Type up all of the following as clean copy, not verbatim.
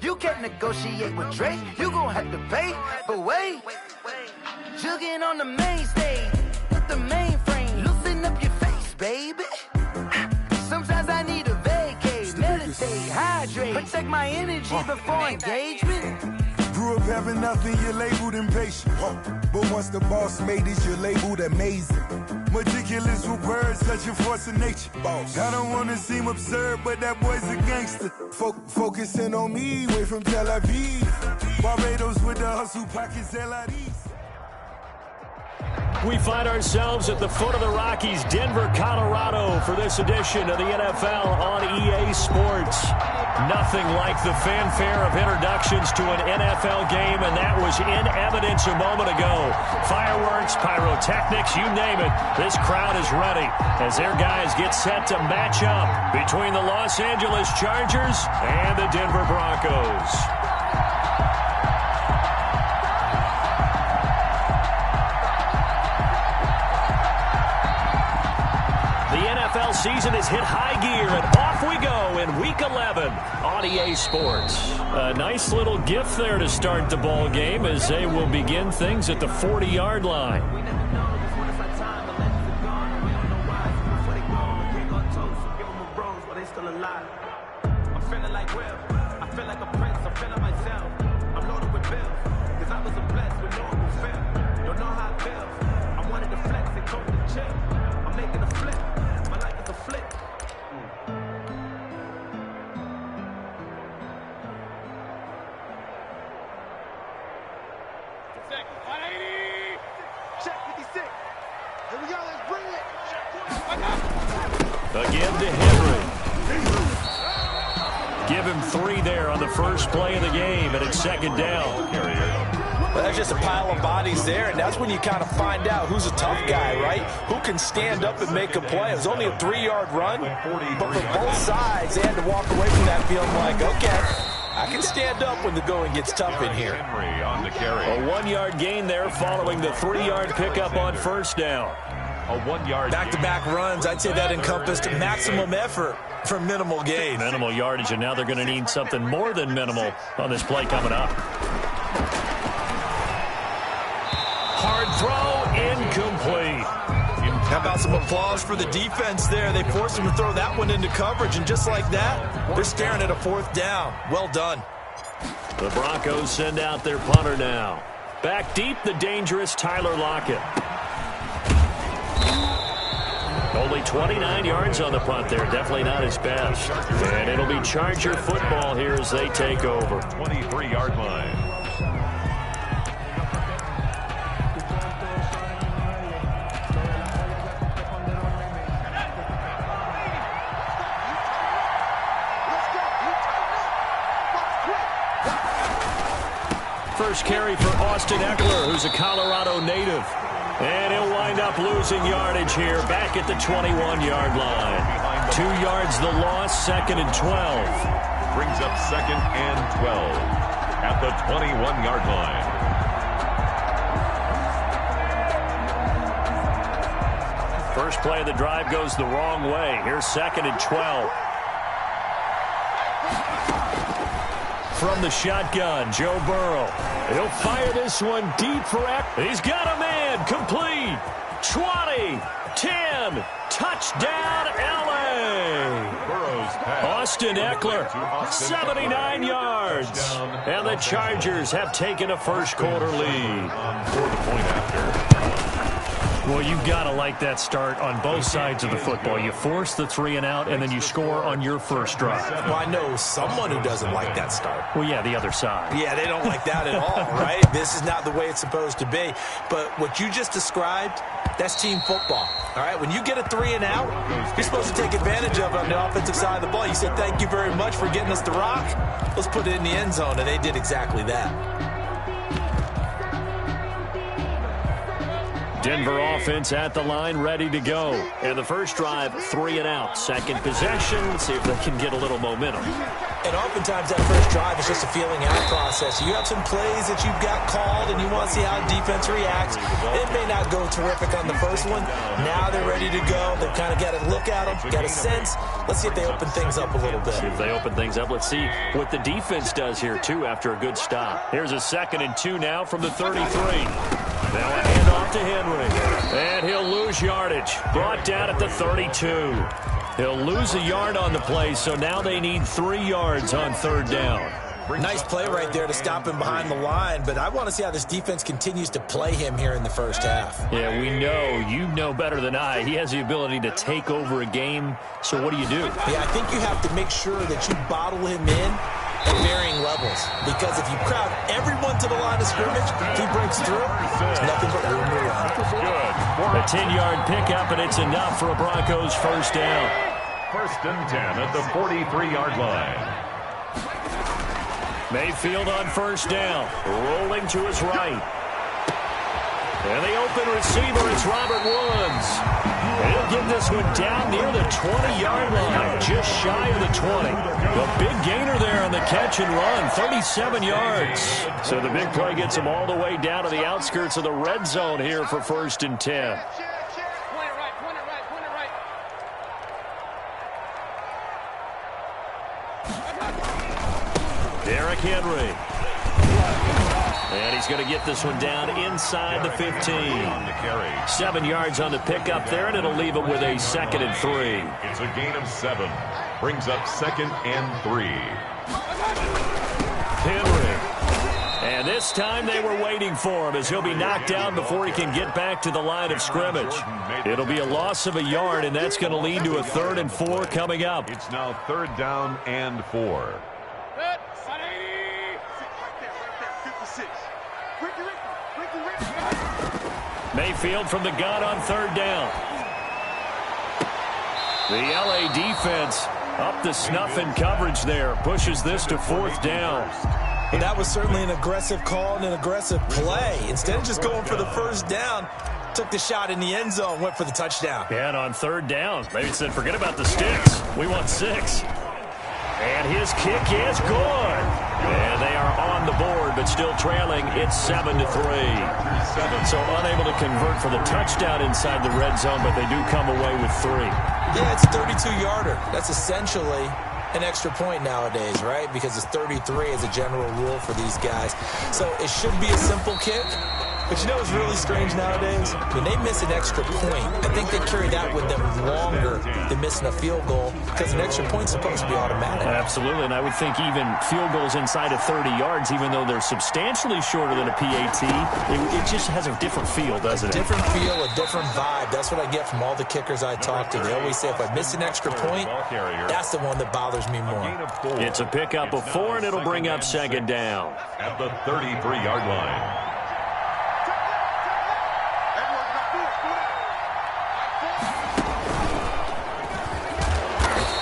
You can't negotiate with Drake, you gon' have to pay. But wait, jugging on the main stage, with the mainframe, loosen up your face, baby. Sometimes I need a vacate, meditate, hydrate, protect my energy before engagement. Grew up having nothing, you're labeled impatient. But once the boss made it, you're labeled amazing. Meticulous with words, such a force of nature. Boss. I don't wanna seem absurd, but that boy's a gangster. Focusing on me, way from Tel Aviv. Barbados with the hustle pockets, LIDs. We find ourselves at the foot of the Rockies, Denver, Colorado, for this edition of the NFL on EA Sports. Nothing like the fanfare of introductions to an NFL game, and that was in evidence a moment ago. Fireworks, pyrotechnics, you name it. This crowd is ready as their guys get set to match up between the Los Angeles Chargers and the Denver Broncos. NFL season has hit high gear, and off we go in Week 11 on EA Sports. A nice little gift there to start the ball game as they will begin things at the 40-yard line. I'm feeling like Will. I feel like a prince. I'm feeling myself. I'm loaded with bills. Cause I was blessed with no one will fail. Don't know how it feels. I wanted to flex and cope to chill. I'm making a flip. My life is a flip. Second. 180. Check 56. Here we go. Let's bring it. Again to Henry. Give him 3 there on the first play of the game, and it's second down. Well, there's just a pile of bodies there, and that's when you kind of find out who's a tough guy, right? Who can stand up and make a play. It was only a 3-yard run, but for both sides, they had to walk away from that feeling like, okay, I can stand up when the going gets tough in here. Henry on the carry. A 1-yard gain there following the 3-yard pickup on first down. A 1-yard back-to-back runs, I'd say that encompassed maximum effort for minimal gain. Minimal yardage, and now they're going to need something more than minimal on this play coming up. Hard throw, incomplete. How about some applause for the defense there? They forced him to throw that one into coverage, and just like that, they're staring at a 4th down. Well done. The Broncos send out their punter now. Back deep, the dangerous Tyler Lockett. Only 29 yards on the punt there. Definitely not his best. And it'll be Charger football here as they take over. 23-yard line. First carry for Austin Eckler, who's a Colorado native. And he'll wind up losing yardage here, back at the 21-yard line. 2 yards the loss, second and 12. Brings up second and 12 at the 21-yard line. First play of the drive goes the wrong way. Here's second and 12. From the shotgun, Joe Burrow. He'll fire this one deep for Eckler. He's got a man, complete. 20, 10, touchdown, L.A. Austin Eckler, 79 yards. And the Chargers have taken a first-quarter lead. For the point after. Well, you've got to like that start on both sides of the football. You force the 3 and out, and then you score on your first drive. Well, I know someone who doesn't like that start. Well, yeah, the other side. Yeah, they don't like that at all, right? This is not the way it's supposed to be. But what you just described, that's team football, all right? When you get a 3 and out, you're supposed to take advantage of it on the offensive side of the ball. You said, thank you very much for getting us the rock. Let's put it in the end zone, and they did exactly that. Denver offense at the line, ready to go. And the first drive, 3 and out. Second possession. Let's see if they can get a little momentum. And oftentimes that first drive is just a feeling out process. You have some plays that you've got called and you want to see how defense reacts. It may not go terrific on the first one. Now they're ready to go. They've kind of got to look at them, got a sense. Let's see if they open things up a little bit. See if they open things up. Let's see what the defense does here, too, after a good stop. Here's a 2nd and 2 now from the 33. Now a handoff to Henry. And he'll lose yardage. Brought down at the 32. He'll lose a yard on the play, so now they need 3 yards on 3rd down. Nice play right there to stop him behind the line, but I want to see how this defense continues to play him here in the first half. Yeah, we know. You know better than I. He has the ability to take over a game, so what do you do? Yeah, I think you have to make sure that you bottle him in at varying levels, because if you crowd everyone to the line of scrimmage, if he breaks through, there's nothing but room to run. A 10-yard pickup, and it's enough for a Broncos first down. 1st and 10 at the 43-yard line. Mayfield on 1st down, rolling to his right. And the open receiver is Robert Woods. He'll get this one down near the 20-yard line, just shy of the 20. The big gainer there on the catch and run, 37 yards. So the big play gets him all the way down to the outskirts of the red zone here for 1st and 10. Derrick Henry. And he's going to get this one down inside the 15. 7 yards on the pickup there, and it'll leave him with a 2nd and 3. It's a gain of 7. Brings up 2nd and 3. Henry. And this time they were waiting for him as he'll be knocked down before he can get back to the line of scrimmage. It'll be a loss of a yard, and that's going to lead to a 3rd and 4 coming up. It's now 3rd down and 4. Mayfield from the gun on 3rd down. The LA defense up the snuff in coverage there. Pushes this to 4th down. And that was certainly an aggressive call and an aggressive play. Instead of just going for the 1st down, took the shot in the end zone, went for the touchdown. And on 3rd down, they said, forget about the sticks. We want 6. And his kick is good. And they are on the board, but still trailing. It's 7-3. So unable to convert for the touchdown inside the red zone, but they do come away with 3. Yeah, it's a 32-yarder. That's essentially an extra point nowadays, right? Because it's 33 as a general rule for these guys. So it should be a simple kick. But you know what's really strange nowadays? When they miss an extra point, I think they carry that with them longer than missing a field goal, because an extra point's supposed to be automatic. Absolutely, and I would think even field goals inside of 30 yards, even though they're substantially shorter than a PAT, it just has a different feel, doesn't it? Different feel, a different vibe. That's what I get from all the kickers I talk to. They always say if I miss an extra point, that's the one that bothers me more. It's a pickup of 4, and it'll bring up 2nd down. At the 33-yard line.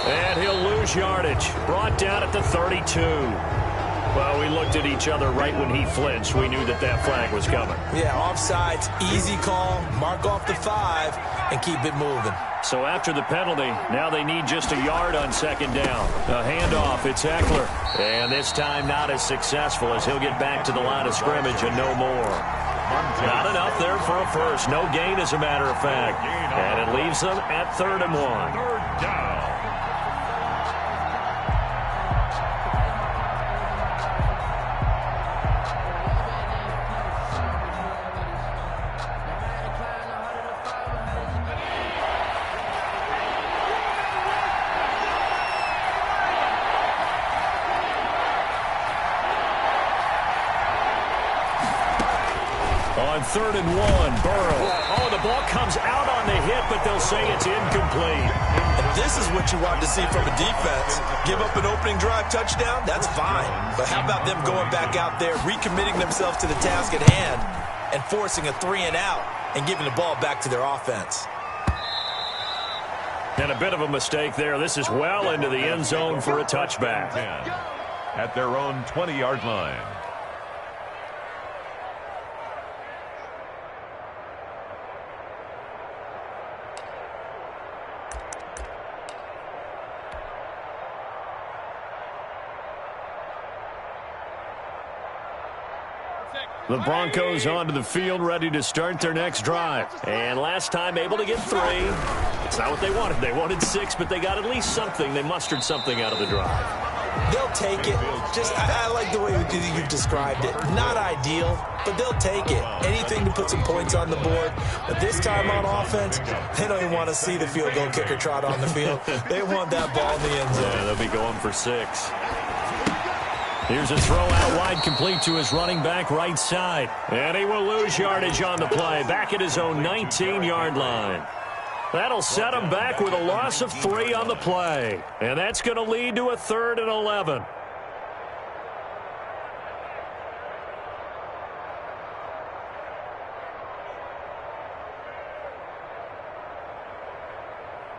And he'll lose yardage. Brought down at the 32. Well, we looked at each other right when he flinched. We knew that that flag was coming. Yeah, offsides, easy call, mark off the 5, and keep it moving. So after the penalty, now they need just a yard on 2nd down. A handoff, it's Eckler. And this time not as successful as he'll get back to the line of scrimmage and no more. Not enough there for a first. No gain, as a matter of fact. And it leaves them at 3rd and 1. 3rd down. On 3rd and 1, Burrow. Oh, the ball comes out on the hit, but they'll say it's incomplete. And this is what you want to see from a defense. Give up an opening drive touchdown, that's fine. But how about them going back out there, recommitting themselves to the task at hand, and forcing a 3-and-out and giving the ball back to their offense. And a bit of a mistake there. This is well into the end zone for a touchback. At their own 20-yard line. The Broncos onto the field, ready to start their next drive. And last time able to get 3. It's not what they wanted. They wanted 6, but they got at least something. They mustered something out of the drive. They'll take it. I like the way you've described it. Not ideal, but they'll take it. Anything to put some points on the board. But this time on offense, they don't even want to see the field goal kicker trot on the field. They want that ball in the end zone. Yeah, they'll be going for 6. Here's a throw out wide, complete to his running back right side. And he will lose yardage on the play, back at his own 19-yard line. That'll set him back with a loss of 3 on the play. And that's going to lead to a 3rd and 11.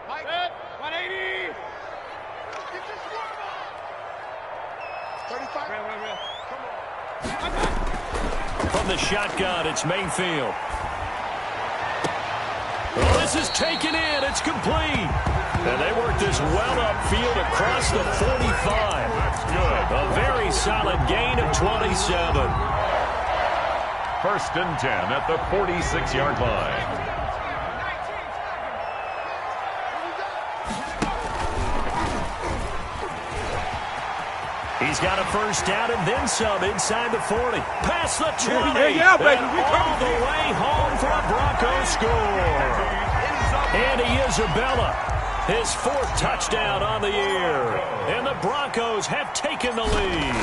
Mike, 180. From the shotgun, it's Mayfield. Oh, this is taken in. It's complete. And they work this well upfield across the 45. A very solid gain of 27. 1st and 10 at the 46-yard line. He's got a 1st down and then some inside the 40. Past the 20. Yeah, baby. And all the way home for a Broncos score. Andy Isabella, his 4th touchdown on the year. And the Broncos have taken the lead.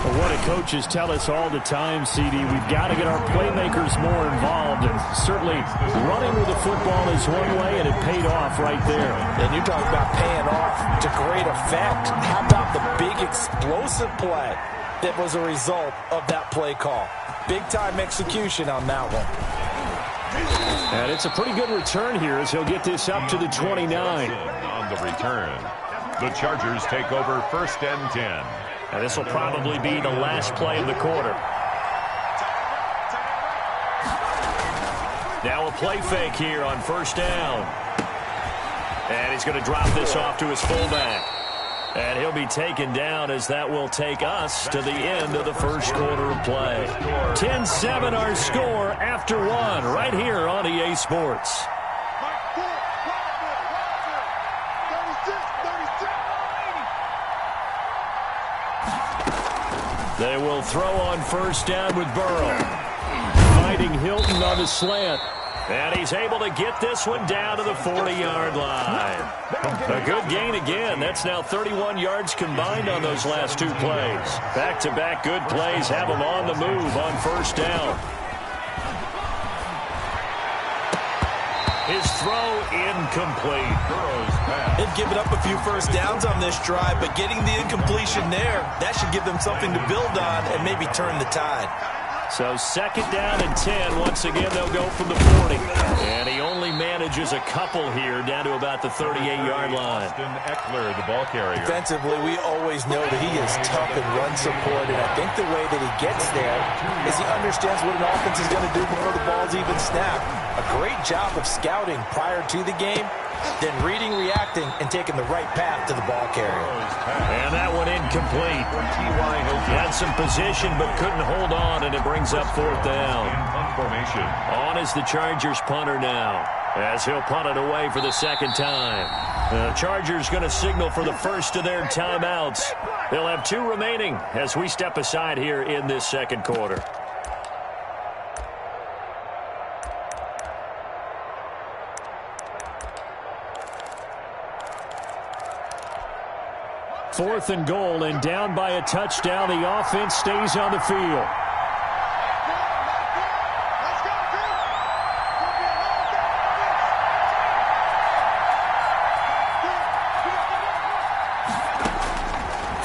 Well, what do coaches tell us all the time, CD? We've got to get our playmakers more involved. And certainly running with the football is one way, and it paid off right there. And you talk about paying off to great effect. How about the big explosive play that was a result of that play call? Big-time execution on that one. And it's a pretty good return here as he'll get this up to the 29. On the return, the Chargers take over 1st and 10. And this will probably be the last play of the quarter. Now a play fake here on 1st down. And he's going to drop this off to his fullback. And he'll be taken down as that will take us to the end of the 1st quarter of play. 10-7 our score after 1 right here on EA Sports. They will throw on 1st down with Burrow. Fighting Hilton on the slant. And he's able to get this one down to the 40-yard line. A good gain again. That's now 31 yards combined on those last 2 plays. Back-to-back good plays have him on the move on 1st down. His throw incomplete. They've given up a few 1st downs on this drive, but getting the incompletion there, that should give them something to build on and maybe turn the tide. So 2nd down and 10. Once again, they'll go from the 40. And he only manages a couple here down to about the 38-yard line. Austin Eckler, the ball carrier. Defensively, we always know that he is tough in run support, and I think the way that he gets there is he understands what an offense is going to do before the ball's even snapped. A great job of scouting prior to the game, then reading, reacting, and taking the right path to the ball carrier. And that one incomplete. Had some position but couldn't hold on, and it brings up 4th down. Formation. On is the Chargers punter now, as he'll punt it away for the 2nd time. The Chargers going to signal for the 1st of their timeouts. They'll have 2 remaining as we step aside here in this 2nd quarter. Fourth and goal, and down by a touchdown. The offense stays on the field.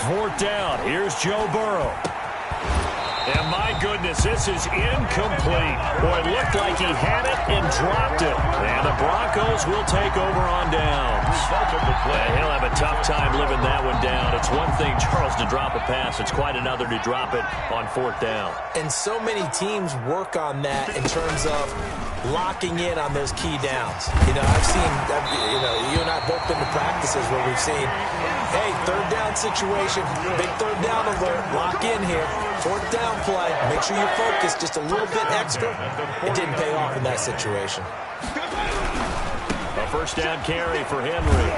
Fourth down. Here's Joe Burrow. And my goodness, this is incomplete. Boy, it looked like he had it and dropped it. And the Broncos will take over on downs. And he'll have a tough time living that one down. It's one thing, Charles, to drop a pass. It's quite another to drop it on 4th down. And so many teams work on that in terms of locking in on those key downs. You know, I've seen, you and I both been to practices where we've seen, hey, 3rd down situation, big 3rd down alert, lock in here. Fourth down play. Make sure you're focused just a little bit extra. It didn't pay off in that situation. A first down carry for Henry.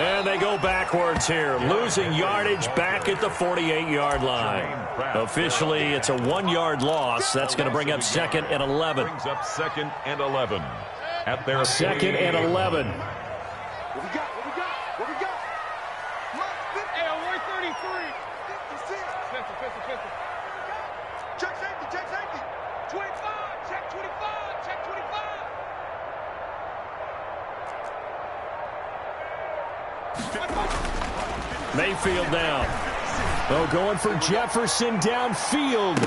And they go backwards here, losing yardage back at the 48-yard line. Officially, it's a 1-yard loss. That's going to bring up 2nd and 11. Brings up 2nd and 11. At their 2nd and 11. What we got? What we got? What we got? Hey, on 133. 56. Pistol. Check safety, check safety. 25, check 25, check 25. Mayfield down. Oh, going for Jefferson downfield.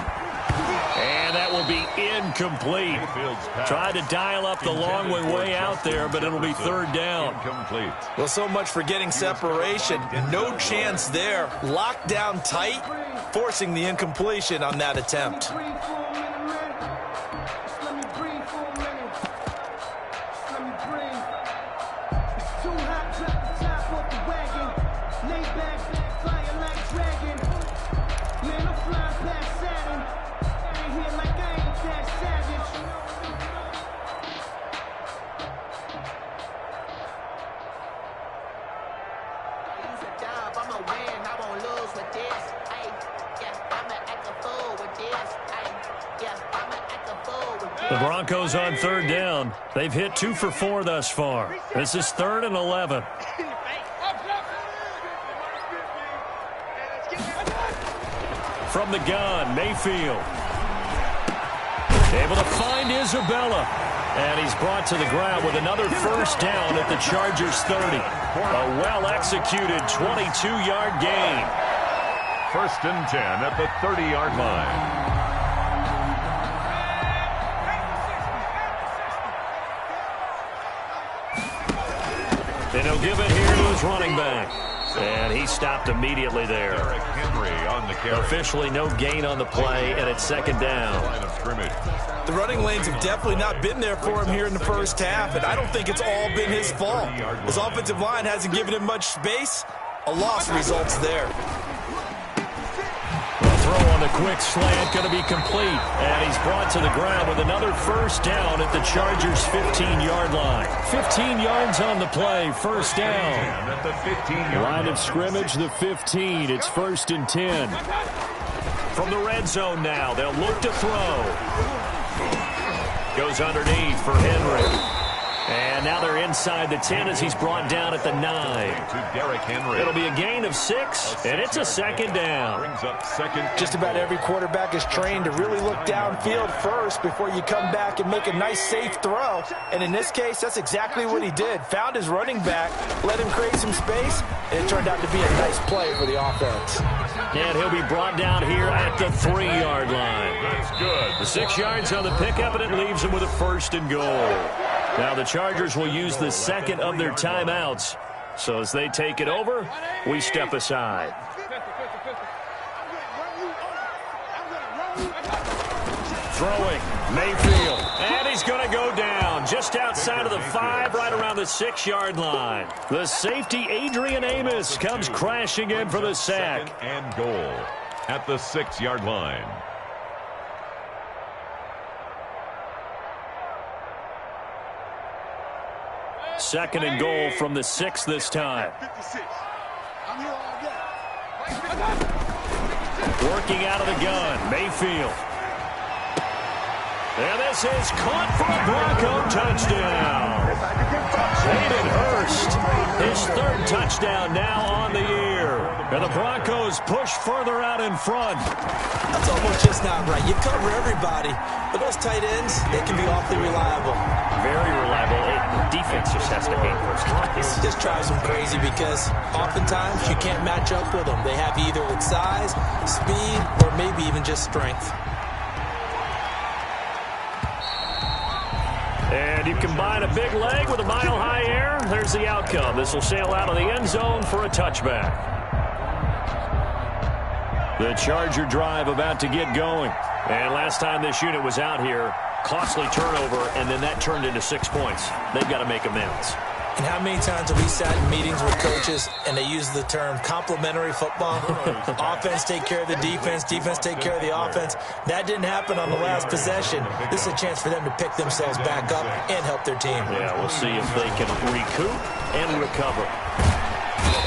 And that will be incomplete. Tried to dial up the long way out there, but it'll be 3rd down. Incomplete. Well, so much for getting separation. No chance there. Locked down tight, forcing the incompletion on that attempt. The Broncos on 3rd down. They've hit 2 for 4 thus far. This is 3rd and 11. From the gun, Mayfield. Able to find Isabella. And he's brought to the ground with another first down at the Chargers 30. A well-executed 22-yard gain. 1st and 10 at the 30-yard line. And he'll give it here to his running back. And he stopped immediately there. Henry on the carry. Officially no gain on the play, and it's 2nd down. Line of scrimmage. The running lanes have definitely not been there for him here in the first half, and I don't think it's all been his fault. His offensive line hasn't given him much space. A loss results there. Throw on the quick slant, going to be complete. And he's brought to the ground with another first down at the Chargers' 15-yard line. 15 yards on the play, first down. At the 15-yard line of scrimmage, the 15. It's 1st and 10. From the red zone now, they'll look to throw. Goes underneath for Henry. And now they're inside the 10 as he's brought down at the 9. To Derrick Henry. It'll be a gain of 6, and it's a 2nd down. Brings up 2nd. Just about every quarterback is trained to really look downfield first before you come back and make a nice, safe throw. And in this case, that's exactly what he did. Found his running back, let him create some space, and it turned out to be a nice play for the offense. And he'll be brought down here at the 3-yard line. That's good. The 6 yards on the pickup, and it leaves him with a 1st and goal. Now the Chargers will use the 2nd of their timeouts. So as they take it over, we step aside. Throwing, Mayfield. And he's going to go down just outside of the 5, right around the 6-yard line. The safety, Adrian Amos, comes crashing in for the sack. 2nd and goal at the 6-yard line. Second and goal from the 6 this time. Working out of the gun, Mayfield. And this is caught for a Bronco touchdown. Hayden Hurst, his 3rd touchdown now on the year. And the Broncos push further out in front. That's almost just not right. You cover everybody, but those tight ends, they can be awfully reliable. Very reliable. The defense just has to hate those guys. It just drives them crazy because oftentimes you can't match up with them. They have either with size, speed, or maybe even just strength. And you combine a big leg with a mile-high air, there's the outcome. This will sail out of the end zone for a touchback. The Charger drive about to get going. And last time this unit was out here, costly turnover, and then that turned into 6 points. They've got to make amends. And how many times have we sat in meetings with coaches and they use the term complementary football? Offense take care of the defense, defense take care of the offense. That didn't happen on the last possession. This is a chance for them to pick themselves back up and help their team. Yeah, we'll see if they can recoup and recover.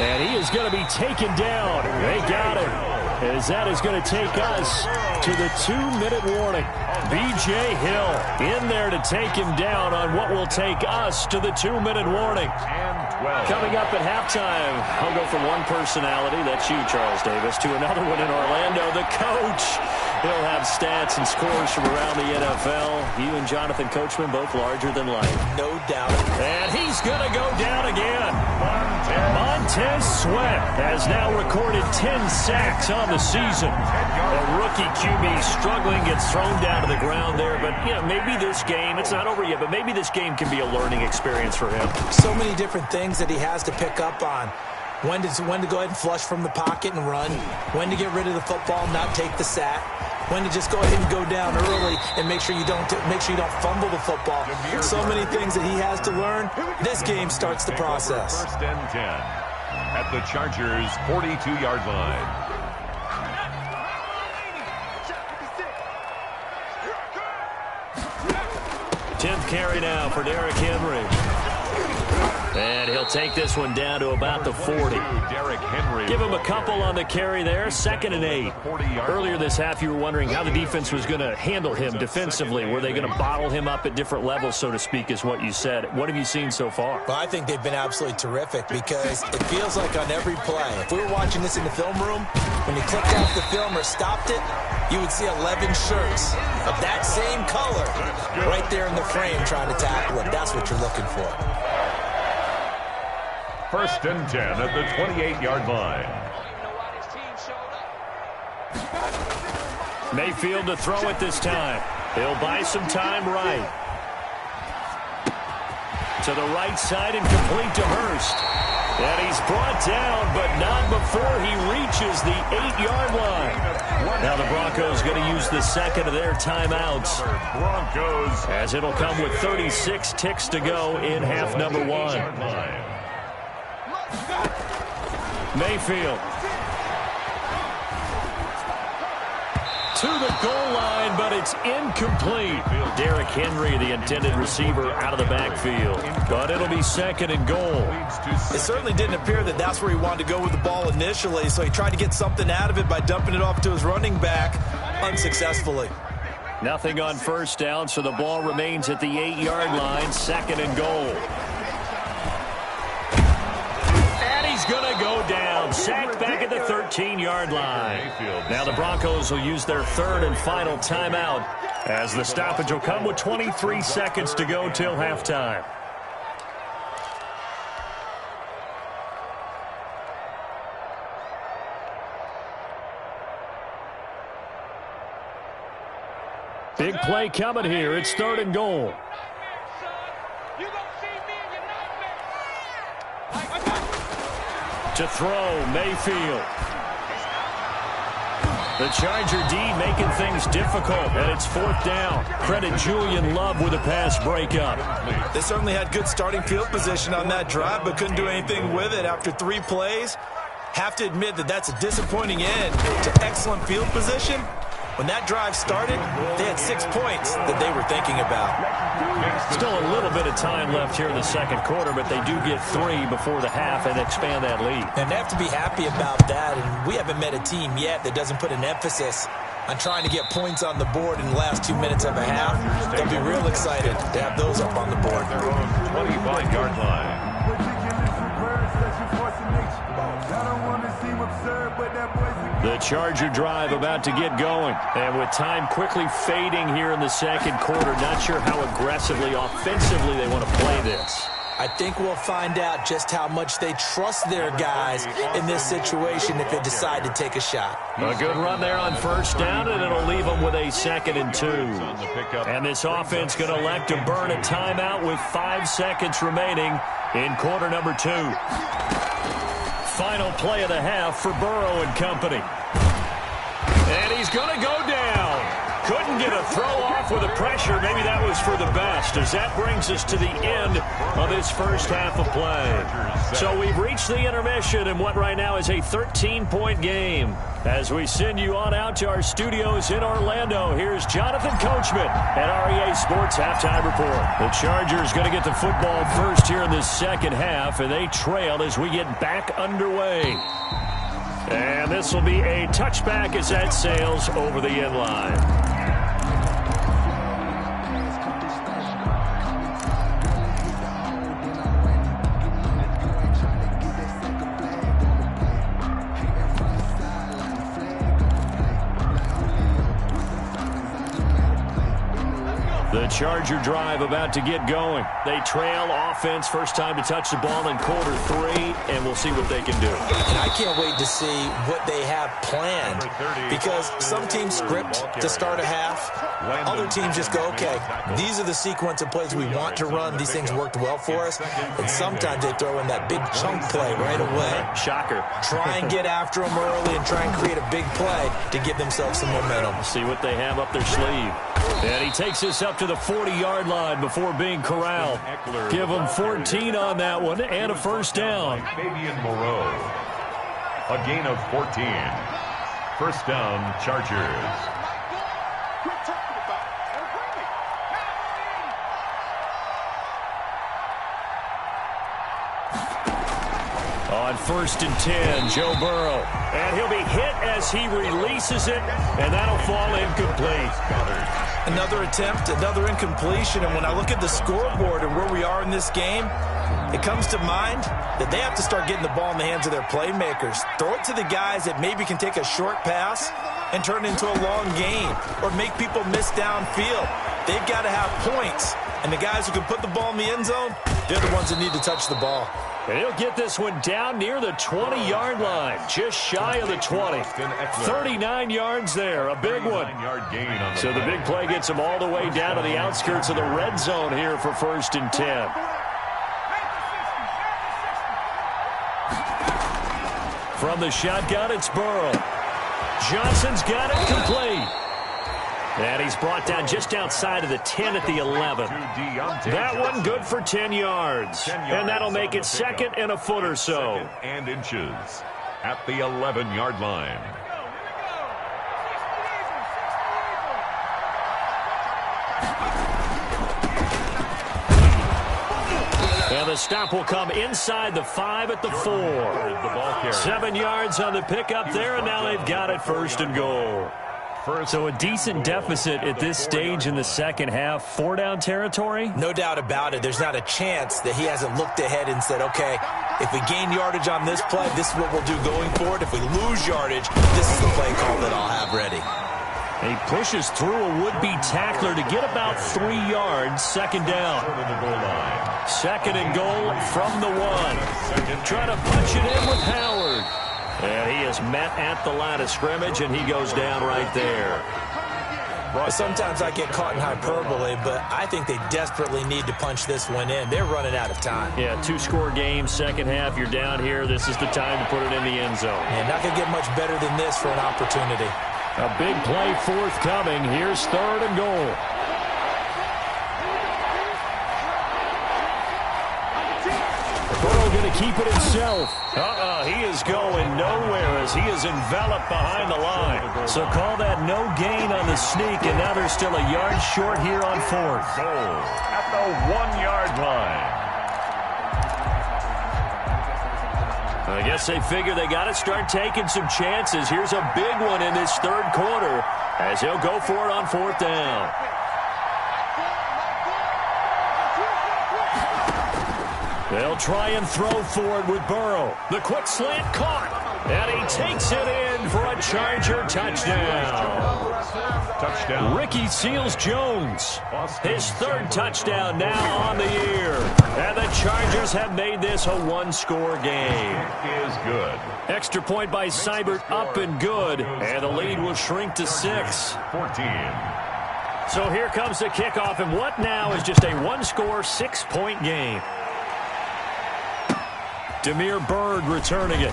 And he is going to be taken down. They got him. As that is going to take us to the 2-minute warning. B.J. Hill in there to take him down on what will take us to the 2-minute warning. Coming up at halftime, I'll go from one personality, that's you, Charles Davis, to another one in Orlando, the coach. He'll have stats and scores from around the NFL. You and Jonathan Coachman both larger than life. No doubt. And he's going to go down again. Montez Sweat has now recorded 10 sacks on the season. A rookie QB struggling, gets thrown down to the ground there. But, you know, maybe this game, it's not over yet, but maybe this game can be a learning experience for him. So many different things that he has to pick up on. When to go ahead and flush from the pocket and run. When to get rid of the football and not take the sack. When to just go ahead and go down early and make sure you don't fumble the football. So many things that he has to learn. This game starts the process. First and 10 at the Chargers' 42-yard line. 10th carry now for Derrick Henry. And he'll take this one down to about the 40. Derrick Henry. Give him a couple on the carry there. 2nd and 8. Earlier this half, you were wondering how the defense was going to handle him defensively. Were they going to bottle him up at different levels, so to speak, is what you said. What have you seen so far? Well, I think they've been absolutely terrific because it feels like on every play, if we were watching this in the film room, when you clicked off the film or stopped it, you would see 11 shirts of that same color right there in the frame trying to tackle it. That's what you're looking for. First and 10 at the 28-yard line. Mayfield to throw it this time. He'll buy some time right. To the right side and complete to Hurst. And he's brought down, but not before he reaches the 8-yard line. Now the Broncos going to use the second of their timeouts. Broncos. As it'll come with 36 ticks to go in half number 1. Mayfield to the goal line, but it's incomplete. Derrick Henry, the intended receiver, out of the backfield. But it'll be 2nd and goal. It certainly didn't appear that that's where he wanted to go with the ball initially, so he tried to get something out of it by dumping it off to his running back unsuccessfully. Nothing on first down, so the ball remains at the 8-yard line, 2nd and goal. Going to go down. Sacked back at the 13-yard line. Now the Broncos will use their 3rd and final timeout as the stoppage will come with 23 seconds to go till halftime. Big play coming here. It's 3rd and goal. To throw, Mayfield. The Charger D making things difficult, and it's 4th down. Credit Julian Love with a pass breakup. They certainly had good starting field position on that drive, but couldn't do anything with it after 3 plays. Have to admit that that's a disappointing end to excellent field position. When that drive started, they had 6 points that they were thinking about. Still a little bit of time left here in the second quarter, but they do get 3 before the half and expand that lead. And they have to be happy about that, and we haven't met a team yet that doesn't put an emphasis on trying to get points on the board in the last 2 minutes of a half. They'll be real excited to have those up on the board. Their own 25-yard line. The Charger drive about to get going. And with time quickly fading here in the second quarter, not sure how aggressively, offensively they want to play this. I think we'll find out just how much they trust their guys in this situation if they decide to take a shot. A good run there on first down, and it'll leave them with a 2nd and 2. And this offense going to elect to burn a timeout with 5 seconds remaining in quarter number 2. Final play of the half for Burrow and company. And he's going to go down. Couldn't get a throw off with the pressure. Maybe that was for the best, as that brings us to the end of this first half of play. So we've reached the intermission in what right now is a 13-point game. As we send you on out to our studios in Orlando, here's Jonathan Coachman at REA Sports Halftime Report. The Chargers going to get the football first here in the second half, and they trail as we get back underway. And this will be a touchback as that sails over the end line. The Charger drive about to get going. They trail offense, first time to touch the ball in quarter 3, and we'll see what they can do. And I can't wait to see what they have planned, because some teams script to start a half. Other teams just go, okay, these are the sequence of plays we want to run. These things worked well for us. And sometimes they throw in that big chunk play right away. Shocker. Try and get after them early and try and create a big play to give themselves some momentum. See what they have up their sleeve. And he takes us up to the 40-yard line before being corralled. Give him 14 on that one and a first down. Fabian Moreau. A gain of 14. First down, Chargers. On 1st and 10, Joe Burrow. And he'll be hit as he releases it, and that'll fall incomplete. Another attempt, another incompletion, and when I look at the scoreboard and where we are in this game, it comes to mind that they have to start getting the ball in the hands of their playmakers. Throw it to the guys that maybe can take a short pass and turn it into a long gain or make people miss downfield. They've got to have points, and the guys who can put the ball in the end zone, they're the ones that need to touch the ball. And he'll get this one down near the 20-yard line, just shy of the 20. 39 yards there, a big one. So the big play gets him all the way down to the outskirts of the red zone here for 1st and 10. From the shotgun, it's Burrow. Johnson's got it complete. And he's brought down just outside of the 10 at the 11. That one good for 10 yards. And that'll make it 2nd and a foot or so. And inches at the 11-yard line. And the stop will come inside the 5 at the 4. 7 yards on the pickup there, and now they've got it 1st and goal. So a decent deficit at this stage in the second half. 4-down territory? No doubt about it. There's not a chance that he hasn't looked ahead and said, okay, if we gain yardage on this play, this is what we'll do going forward. If we lose yardage, this is the play call that I'll have ready. He pushes through a would-be tackler to get about 3 yards. 2nd down. 2nd and goal from the 1. Trying to punch it in with Howard. And he is met at the line of scrimmage, and he goes down right there. Sometimes I get caught in hyperbole, but I think they desperately need to punch this one in. They're running out of time. Yeah, 2-score game, second half. You're down here. This is the time to put it in the end zone. Yeah, not going to get much better than this for an opportunity. A big play forthcoming. Here's 3rd and goal. Burrow going to keep it himself. He is going nowhere as he is enveloped behind the line. So call that no gain on the sneak, and now they're still a yard short here on 4th. Goal at the 1-yard line. I guess they figure they got to start taking some chances. Here's a big one in this 3rd quarter as he'll go for it on 4th down. They'll try and throw for it with Burrow. The quick slant caught. And he takes it in for a Charger touchdown. Touchdown. Ricky Seals-Jones. His 3rd touchdown now on the year. And the Chargers have made this a 1-score game. Is good. Extra point by Seibert up and good. And the lead will shrink to 6. 14. So here comes the kickoff. And what now is just a 1-score, 6-point game. Damiere Byrd returning it.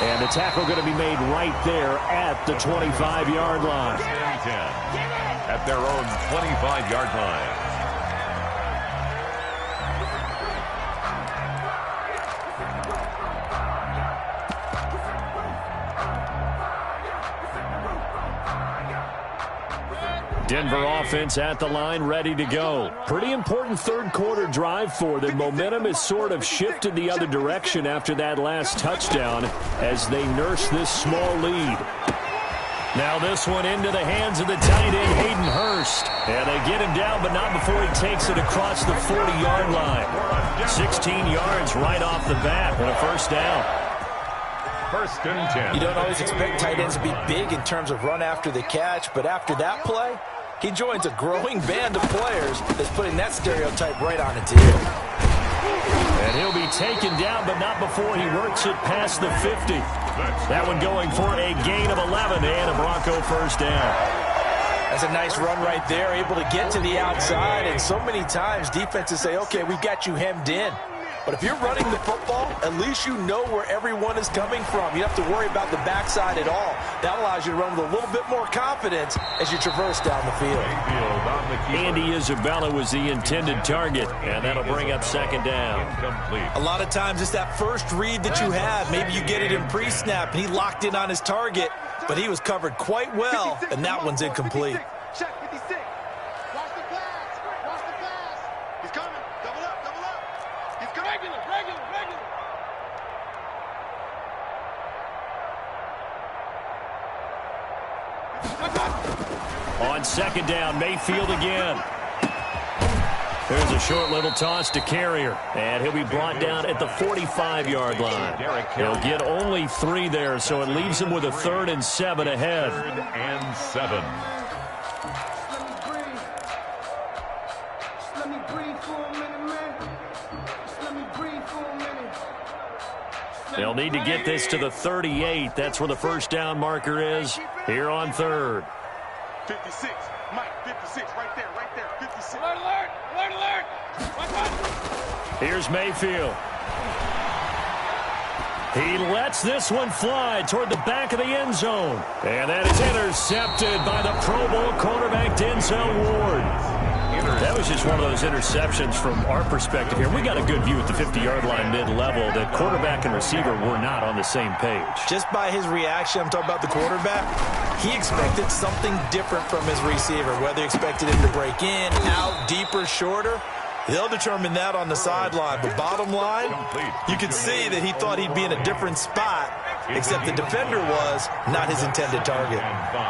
And the tackle going to be made right there at the 25-yard line. 10 at their own 25-yard line. Denver offense at the line, ready to go. Pretty important third-quarter drive for them. Momentum has sort of shifted the other direction after that last touchdown as they nurse this small lead. Now this one into the hands of the tight end, Hayden Hurst. And they get him down, but not before he takes it across the 40-yard line. 16 yards right off the bat and a first down. First and 10. You don't always expect tight ends to be big in terms of run after the catch, but after that play, he joins a growing band of players that's putting that stereotype right on its head. And he'll be taken down, but not before he works it past the 50. That one going for a gain of 11 and a Bronco first down. That's a nice run right there, able to get to the outside, and so many times defenses say, okay, we've got you hemmed in. But if you're running the football, at least you know where everyone is coming from. You don't have to worry about the backside at all. That allows you to run with a little bit more confidence as you traverse down the field. Andy Isabella was the intended target, and that'll bring up second down. A lot of times it's that first read that you have. Maybe you get it in pre-snap, and he locked in on his target, but he was covered quite well, and that one's incomplete. Check 56. Watch the pass. Watch the pass. He's coming. Double up, double up. He's coming. Regular. On second down, Mayfield again. There's a short little toss to Carrier, and he'll be brought down at the 45-yard line. He'll get only 3 there, so it leaves him with a 3rd and 7 ahead. 3rd and 7. They'll need to get this to the 38. That's where the first down marker is here on 3rd. 56. Mike, 56. Right there. 56. Alert. Here's Mayfield. He lets this one fly toward the back of the end zone. And that is intercepted by the Pro Bowl quarterback Denzel Ward. That was just one of those interceptions from our perspective here. We got a good view at the 50-yard line mid-level that quarterback and receiver were not on the same page. Just by his reaction, I'm talking about the quarterback, he expected something different from his receiver, whether he expected him to break in, out, deeper, shorter. They'll determine that on the sideline. But bottom line, you could see that he thought he'd be in a different spot, except the defender was not his intended target.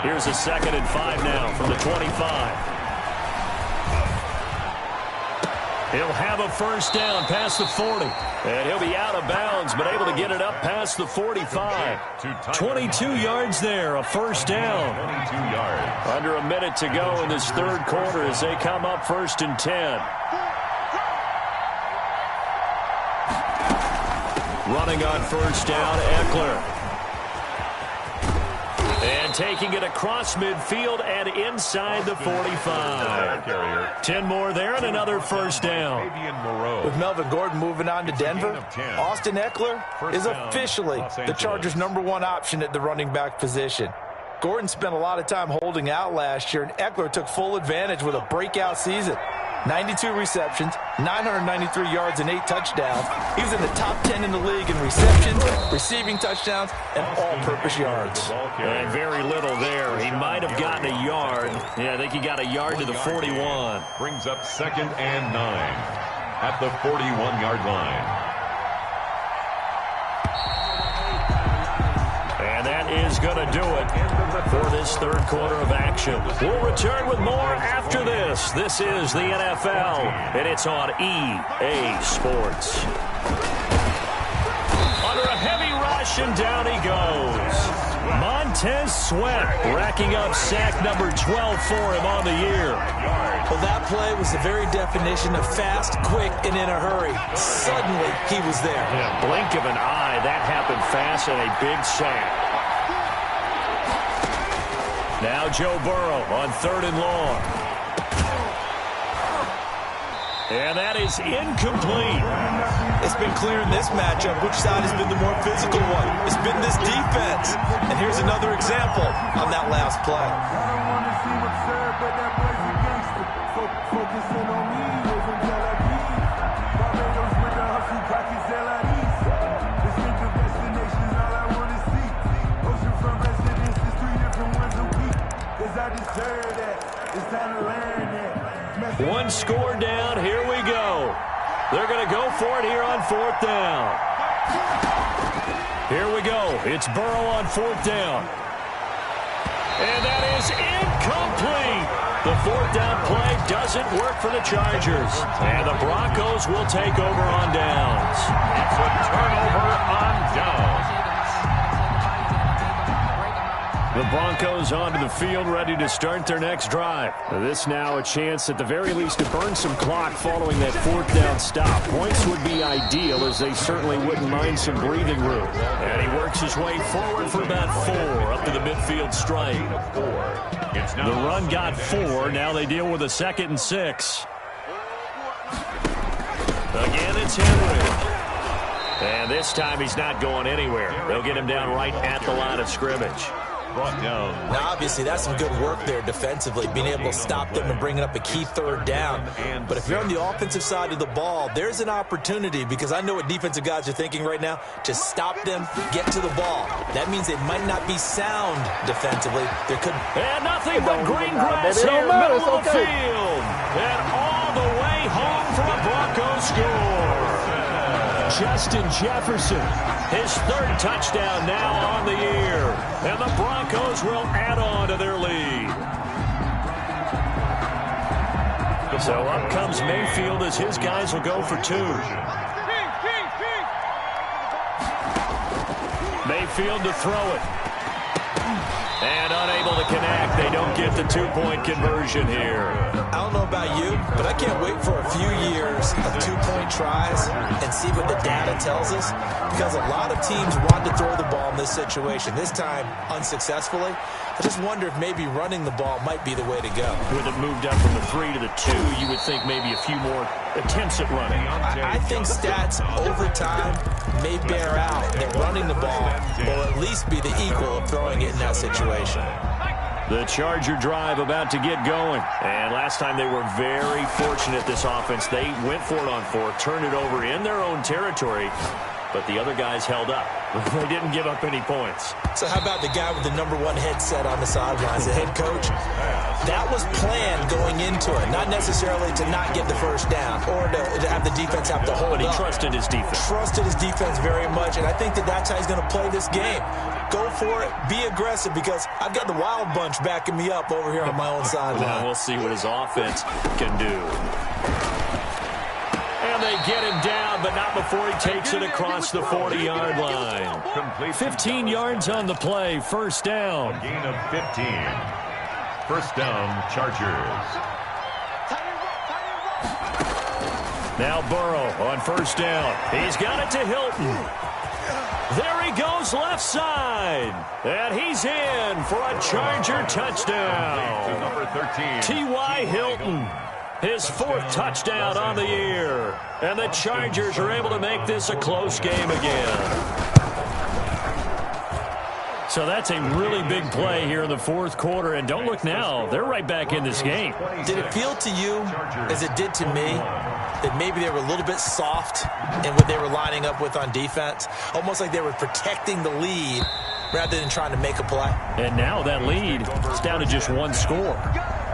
Here's a 2nd and 5 now from the 25. He'll have a first down past the 40. And he'll be out of bounds, but able to get it up past the 45. 22 yards there, a first down. 22 yards. Under a minute to go in this 3rd quarter as they come up 1st and 10. Running on first down, Eckler. And taking it across midfield and inside the 45. 10 more there and another first down. With Melvin Gordon moving on to Denver, Austin Eckler is officially the Chargers' #1 option at the running back position. Gordon spent a lot of time holding out last year, and Eckler took full advantage with a breakout season. 92 receptions, 993 yards, and 8 touchdowns. He was in the top 10 in the league in receptions, receiving touchdowns, and all-purpose yards. And very little there. He might have gotten a yard. Yeah, I think he got a yard to the 41. Brings up 2nd and 9 at the 41-yard line. And that is going to do it for this 3rd quarter of action. We'll return with more after this. This is the NFL, and it's on EA Sports. Under a heavy rush, and down he goes. Montez Sweat racking up sack number 12 for him on the year. Well, that play was the very definition of fast, quick, and in a hurry. Suddenly, he was there. In a blink of an eye, that happened fast and a big sack. Now Joe Burrow on 3rd and long. And that is incomplete. It's been clear in this matchup which side has been the more physical one. It's been this defense. And here's another example on that last play. I don't want to seem absurd, but that boy's a gangster. Focusing on me, over Tel Aviv. Barbados with the hustle, pockets LIDs. Distinctive destinations, all I want to see. Oceanfront residences, 3 different ones a week. Cause I deserve that. It's time to learn that. One score down. Here we go. They're going to go for it here on 4th down. Here we go. It's Burrow on 4th down. And that is incomplete. The 4th down play doesn't work for the Chargers. And the Broncos will take over on downs. It's a turnover on downs. The Broncos onto the field, ready to start their next drive. This now a chance at the very least to burn some clock following that 4th down stop. Points would be ideal, as they certainly wouldn't mind some breathing room. And he works his way forward for about 4 up to the midfield stripe. The run got 4. Now they deal with a 2nd and 6. Again, it's Henry. And this time he's not going anywhere. They'll get him down right at the line of scrimmage. Brought down. Now, obviously, that's some good work there defensively, being able to stop them and bringing up a key 3rd down. But if you're on the offensive side of the ball, there's an opportunity, because I know what defensive guys are thinking right now, to stop them, get to the ball. That means they might not be sound defensively. There could and nothing but green grass here, middle of the field. And all the way home for a Broncos score. Justin Jefferson, his 3rd touchdown now on the year. And the Broncos will add on to their lead. So up comes Mayfield as his guys will go for 2. Mayfield to throw it. And unable to connect. They don't get the 2-point conversion here. I don't know about you, but I can't wait for a few years of 2-point tries and see what the data tells us, because a lot of teams want to throw the ball in this situation. This time, unsuccessfully. I just wonder if maybe running the ball might be the way to go. With it moved up from the 3 to the 2, you would think maybe a few more attempts at running. I think stats over time may bear out that running the ball will at least be the equal of throwing it in that situation. The Charger drive about to get going. And last time they were very fortunate, this offense. They went for it on 4th, turned it over in their own territory, but the other guys held up. They didn't give up any points. So how about the guy with the #1 headset on the sidelines, the head coach? That was planned going into it, not necessarily to not get the 1st down or to have the defense have to hold But he up. trusted his defense. Trusted his defense very much, and I think that that's how he's going to play this game. Go for it, be aggressive, because I've got the Wild Bunch backing me up over here on my own sideline. Now we'll see what his offense can do. And they get him down, but not before he takes it across the 40-yard line. 15 yards on the play, 1st down. A gain of 15. 1st down, Chargers. Now Burrow on 1st down. He's got it to Hilton. There he goes left side. And he's in for a Charger touchdown. To number 13. T.Y. Hilton. His 4th touchdown on the year. And the Chargers are able to make this a close game again. So that's a really big play here in the 4th quarter. And don't look now, they're right back in this game. Did it feel to you, as it did to me, that maybe they were a little bit soft in what they were lining up with on defense? Almost like they were protecting the lead rather than trying to make a play. And now that lead is down to just 1 score.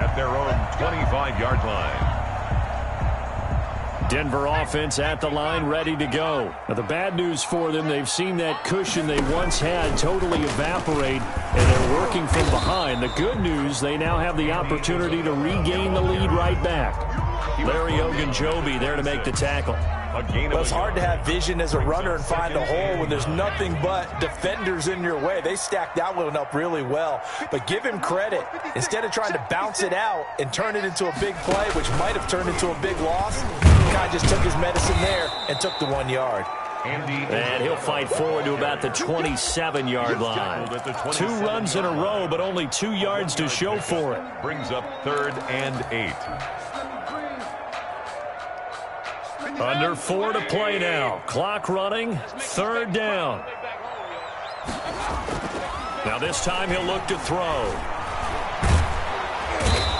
At their own 25-yard line. Denver offense at the line, ready to go. Now, the bad news for them, they've seen that cushion they once had totally evaporate, and they're working from behind. The good news, they now have the opportunity to regain the lead right back. Larry Ogunjobi there to make the tackle. Well, it's hard to have vision as a runner and find a hole when there's nothing but defenders in your way. They stacked that one up really well. But give him credit. Instead of trying to bounce it out and turn it into a big play, which might have turned into a big loss, the guy just took his medicine there and took the 1 yard. And he'll fight forward to about the 27-yard line. 2 runs in a row, but only 2 yards to show for it. Brings up 3rd and 8. Under 4 to play now. Clock running. 3rd down. Now this time he'll look to throw.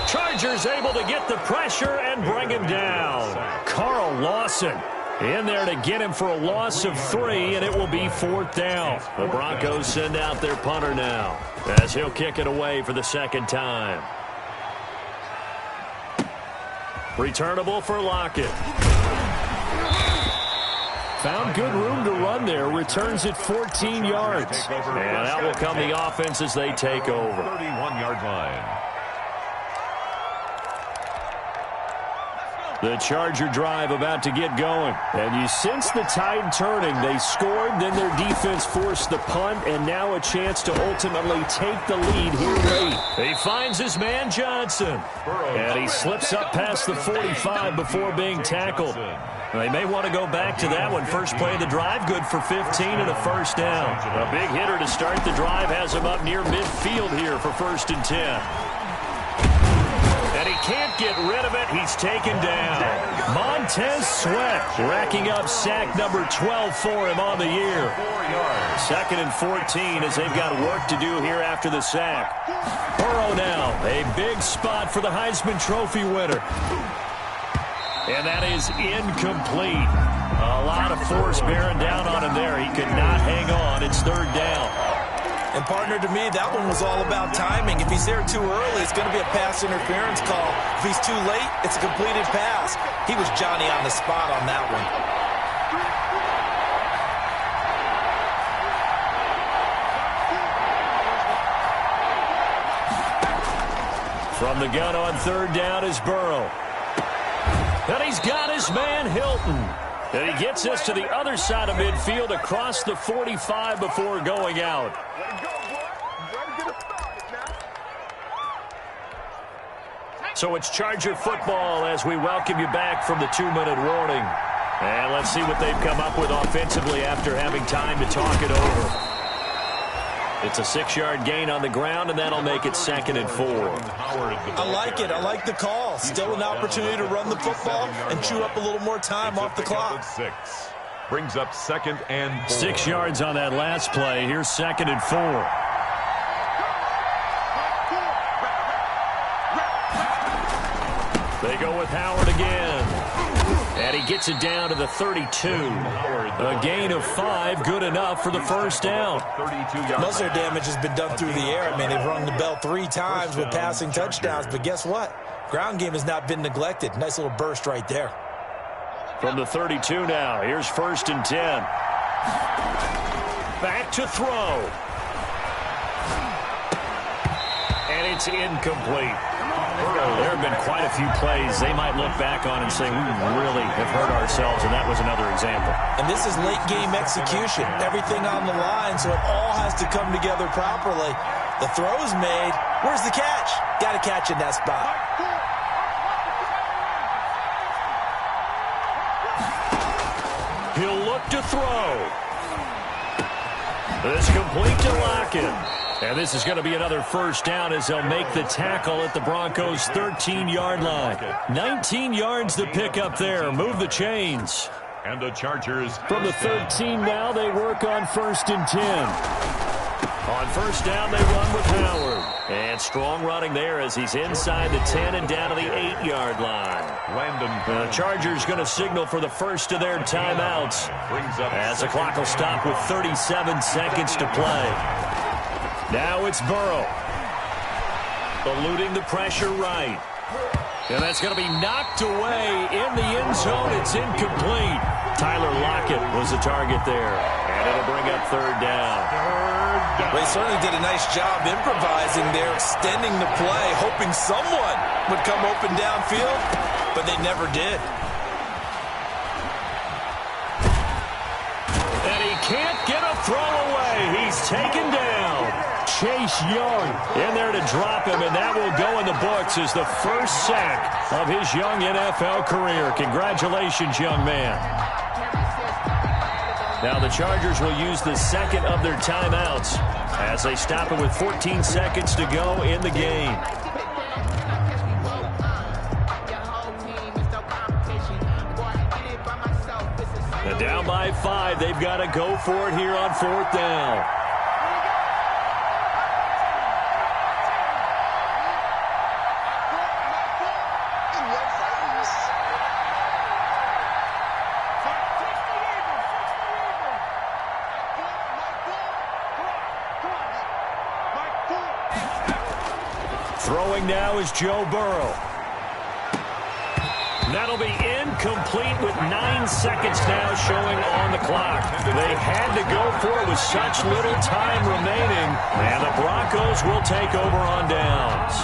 Chargers able to get the pressure and bring him down. Carl Lawson in there to get him for a loss of 3, and it will be 4th down. The Broncos send out their punter now as he'll kick it away for the 2nd time. Returnable for Lockett. Found good room to run there. Returns it 14 yards. And out will come the offense as they take over. 31-yard line. The Charger drive about to get going. And you sense the tide turning. They scored, then their defense forced the punt, and now a chance to ultimately take the lead here late. He finds his man Johnson. And he slips up past the 45 before being tackled. They may want to go back to that one. First play of the drive, good for 15 and a 1st down. A big hitter to start the drive has him up near midfield here for 1st and 10. And he can't get rid of it. He's taken down. Montez Sweat racking up sack number 12 for him on the year. 2nd and 14 as they've got work to do here after the sack. Burrow now, a big spot for the Heisman Trophy winner. And that is incomplete. A lot of force bearing down on him there. He could not hang on. It's 3rd down. And, partner, to me, that one was all about timing. If he's there too early, it's going to be a pass interference call. If he's too late, it's a completed pass. He was Johnny on the spot on that one. From the gun on 3rd down is Burrow. And he's got his man Hilton. And he gets us to the other side of midfield across the 45 before going out. So it's Charger football as we welcome you back from the 2-minute warning. And let's see what they've come up with offensively after having time to talk it over. It's a 6-yard gain on the ground, and that'll make it 2nd and 4. I like it. I like the call. Still an opportunity to run the football and chew up a little more time off the clock. 6. Brings up 2nd and 4. 6 yards on that last play. Here's 2nd and 4. They go with Howard again. And he gets it down to the 32. A gain of 5, good enough for the 1st down. Muzzle damage has been done through the air. I mean, they've rung the bell 3 times with passing touchdowns, but guess what? Ground game has not been neglected. Nice little burst right there. From the 32 now, here's 1st and 10. Back to throw. And it's incomplete. There have been quite a few plays they might look back on and say, we really have hurt ourselves, and that was another example. And this is late-game execution. Everything on the line, so it all has to come together properly. The throw's made. Where's the catch? Got to catch in that spot. He'll look to throw. This complete to Lockett. And this is going to be another 1st down as they'll make the tackle at the Broncos' 13-yard line. 19 yards to pick up there. Move the chains. And the Chargers. From the 13 now, they work on 1st and 10. On 1st down, they run with Howard. And strong running there as he's inside the 10 and down to the 8-yard line. The Chargers going to signal for the first of their timeouts as the clock will stop with 37 seconds to play. Now it's Burrow. Eluding the pressure right. And that's going to be knocked away in the end zone. It's incomplete. Tyler Lockett was the target there. And it'll bring up 3rd down. They certainly did a nice job improvising there, extending the play, hoping someone would come open downfield, but they never did. And he can't get a throw away. He's taken down. Chase Young in there to drop him, and that will go in the books as the first sack of his young NFL career. Congratulations, young man. Now the Chargers will use the 2nd of their timeouts as they stop it with 14 seconds to go in the game. down by 5. They've got to go for it here on 4th down. Throwing now is Joe Burrow. That'll be incomplete with 9 seconds now showing on the clock. They had to go for it with such little time remaining. And the Broncos will take over on downs.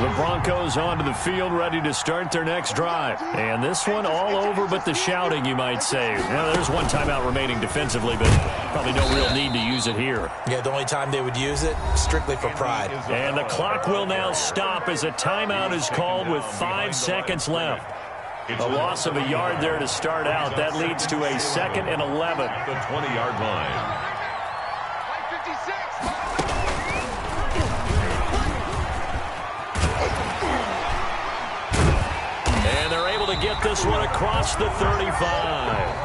The Broncos onto the field ready to start their next drive. And this one all over but the shouting, you might say. Now, there's one timeout remaining defensively, but probably no real need to use it here. Yeah, the only time they would use it, strictly for pride. And the clock will now stop as a timeout is called with 5 seconds left. A loss of a yard there to start out. That leads to a 2nd and 11. The 20-yard line. And they're able to get this one across the 35.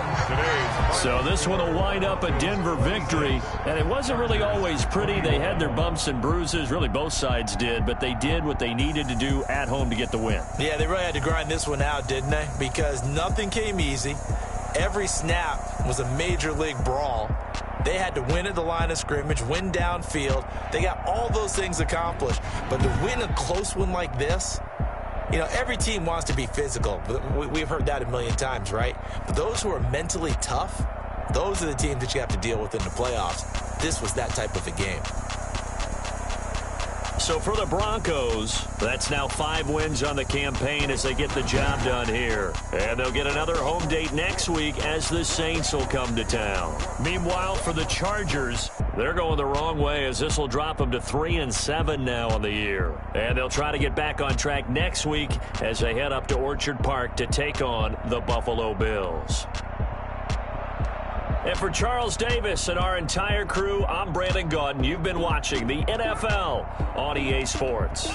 So this one will wind up a Denver victory. And it wasn't really always pretty. They had their bumps and bruises. Really, both sides did. But they did what they needed to do at home to get the win. Yeah, they really had to grind this one out, didn't they? Because nothing came easy. Every snap was a major league brawl. They had to win at the line of scrimmage, win downfield. They got all those things accomplished. But to win a close one like this, you know, every team wants to be physical. We've heard that a million times, right? But those who are mentally tough, those are the teams that you have to deal with in the playoffs. This was that type of a game. So for the Broncos, that's now 5 wins on the campaign as they get the job done here. And they'll get another home date next week as the Saints will come to town. Meanwhile, for the Chargers, they're going the wrong way as this will drop them to 3-7 now on the year. And they'll try to get back on track next week as they head up to Orchard Park to take on the Buffalo Bills. And for Charles Davis and our entire crew, I'm Brandon Gaudin. You've been watching the NFL on EA Sports.